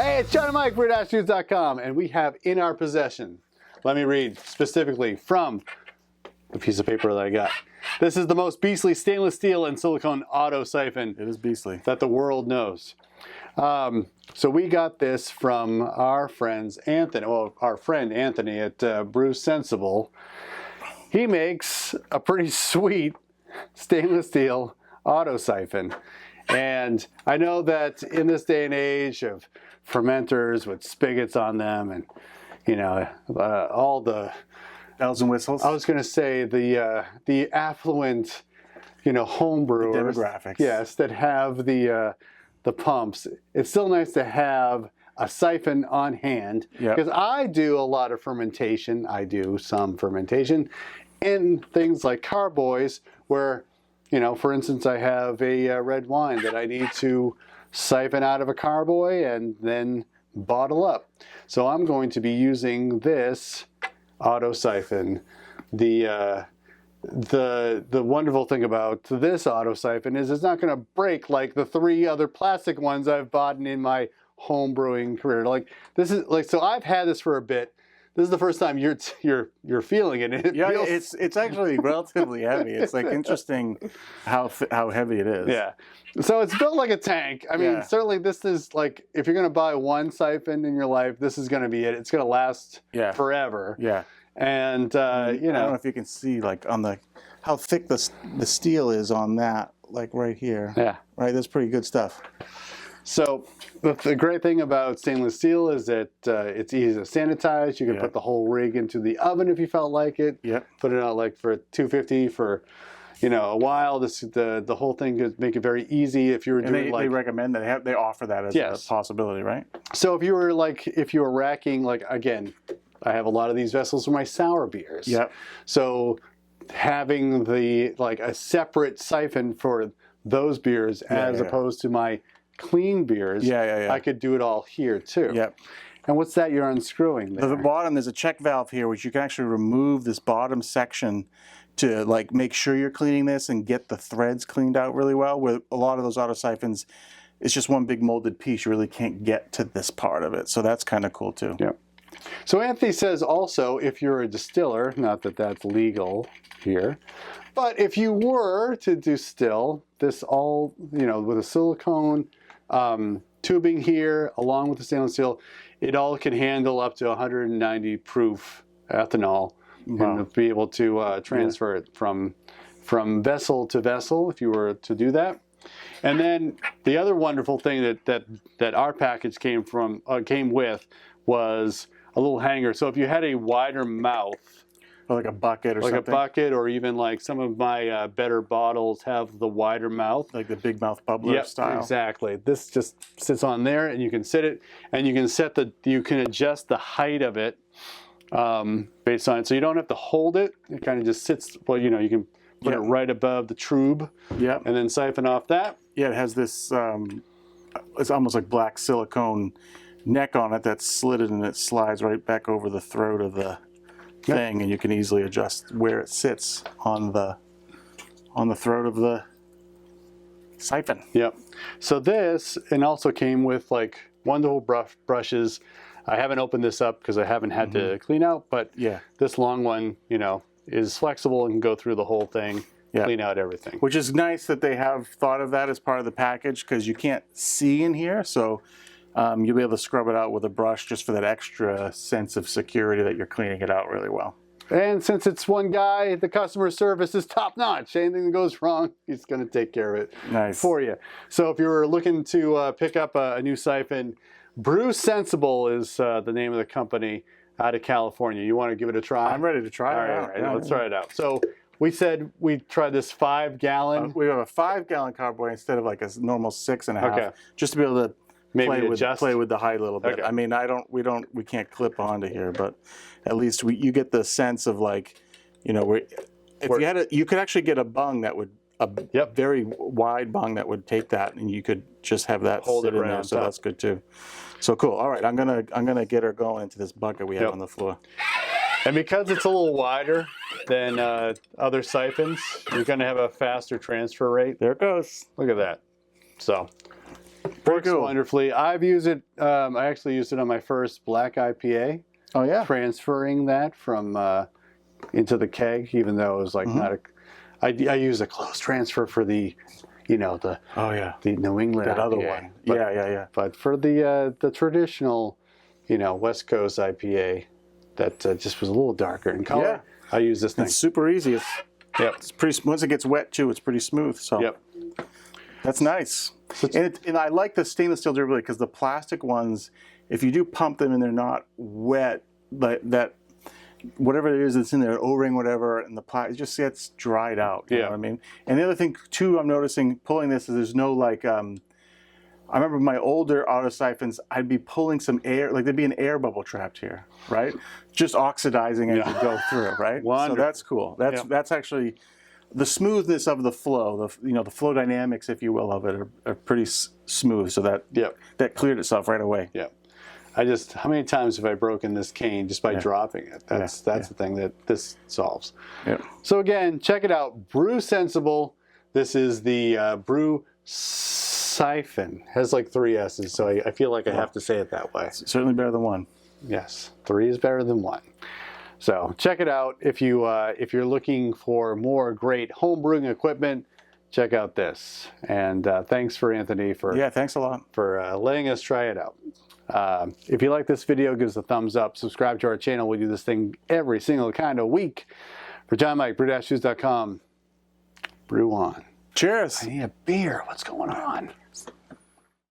Hey, it's John and Mike, Brew-Dudes.com, and we have in our possession, let me read specifically from the piece of paper that I got. This is the most beastly stainless steel and silicone auto siphon. It is beastly. That the world knows. So we got this from our friend Anthony at BrewSensible. He makes a pretty sweet stainless steel auto siphon. And I know that in this day and age of fermenters with spigots on them and, you know, all the bells and whistles. I was going to say the affluent, you know, homebrewers. Demographics. Yes, that have the pumps. It's still nice to have a siphon on hand because I do a lot of fermentation. I do some fermentation in things like carboys where, you know, for instance, I have a red wine that I need to siphon out of a carboy and then bottle up. So I'm going to be using this auto siphon. The wonderful thing about this auto siphon is it's not going to break like the 3 other plastic ones I've bought in my home brewing career. Like this is like, so I've had this for a bit. This is the first time you're feeling it. It's actually relatively heavy. It's like interesting how heavy it is. Yeah. So it's built like a tank. I mean, certainly this is like, if you're going to buy one siphon in your life, this is going to be it. It's going to last forever. Yeah. And you know, I don't know if you can see like on how thick the steel is on that, like right here. Yeah. Right. That's pretty good stuff. So the great thing about stainless steel is that it's easy to sanitize. You can put the whole rig into the oven if you felt like it. Yeah. Put it out like for 250 for, you know, a while. The whole thing could make it very easy if you were doing they recommend that they offer that as a possibility, right? So if you were racking, like, again, I have a lot of these vessels for my sour beers. Yep. So having a separate siphon for those beers as opposed to my clean beers, I could do it all here too. Yep. And what's that you're unscrewing there? At the bottom, there's a check valve here, which you can actually remove this bottom section to like make sure you're cleaning this and get the threads cleaned out really well. With a lot of those auto siphons, it's just one big molded piece. You really can't get to this part of it. So that's kind of cool too. Yeah. So Anthony says also, if you're a distiller, not that that's legal here, but if you were to distill this all, you know, with a silicone tubing here, along with the stainless steel, it all can handle up to 190 proof ethanol and be able to transfer it from vessel to vessel if you were to do that. And then the other wonderful thing that our package came with was a little hanger. So if you had a wider mouth, or like a bucket or something. Like a bucket, or even like some of my better bottles have the wider mouth. Like the big mouth bubbler style. Exactly. This just sits on there and you can sit it, and you can adjust the height of it based on it. So you don't have to hold it. It kind of just sits, well, you know, you can put it right above the tube and then siphon off that. Yeah, it has this, it's almost like black silicone neck on it that's slitted and it slides right back over the throat of the thing, and you can easily adjust where it sits on the throat of the siphon. Yep. So this, and also came with like wonderful brushes. I haven't opened this up because I haven't had to clean out, but this long one, you know, is flexible and can go through the whole thing, clean out everything. Which is nice that they have thought of that as part of the package, because you can't see in here, so you'll be able to scrub it out with a brush just for that extra sense of security that you're cleaning it out really well. And since it's one guy, the customer service is top notch. Anything that goes wrong, he's going to take care of it for you. So if you're looking to pick up a new siphon, BrewSensible is the name of the company out of California. You want to give it a try? I'm ready to try it out. All right, let's try it out. So we said we tried this 5-gallon. We have a 5-gallon carboy instead of like a normal 6.5, just to be able to play with the height a little bit. I mean, we can't clip onto here, but at least you get the sense of like, you know, you could actually get a bung that would, very wide bung that would take that, and you could just have that hold it in there. So that's good too. So cool. All right, I'm gonna get her going into this bucket we have on the floor. And because it's a little wider than other siphons, you're gonna have a faster transfer rate. There it goes. Look at that. So Works wonderfully. I've used it. I actually used it on my first black IPA. Oh yeah. Transferring that from into the keg, even though it was like not a. I use a close transfer for the, the the New England that other IPA. one. But, yeah. But for the traditional, West Coast IPA, that just was a little darker in color. Yeah. I use this thing. It's super easy. It's pretty. Once it gets wet too, it's pretty smooth. So that's nice. And I like the stainless steel durability because the plastic ones, if you do pump them and they're not wet, that whatever it is that's in there, O-ring, whatever, and the plastic, it just gets dried out. You know what I mean? And the other thing too, I'm noticing pulling this is there's no like. I remember my older auto siphons, I'd be pulling some air, like there'd be an air bubble trapped here, right? Just oxidizing as you go through, right? Wonderful. So that's cool. That's actually the smoothness of the flow, the flow dynamics, if you will, of it are pretty smooth. So that cleared itself right away. Yeah. How many times have I broken this cane just by dropping it? That's the thing that this solves. Yeah. So again, check it out. BrewSensible. This is the Brew Sssiphon. Has like 3 S's, so I feel like I have to say it that way. It's certainly better than 1. Yes, 3 is better than 1. So check it out. If you're looking for more great home brewing equipment, check out this. And thanks for Anthony for thanks a lot for letting us try it out. If you like this video, give us a thumbs up. Subscribe to our channel. We do this thing every single kind of week. For John Mike, BrewDudes.com. Brew on. Cheers. I need a beer. What's going on?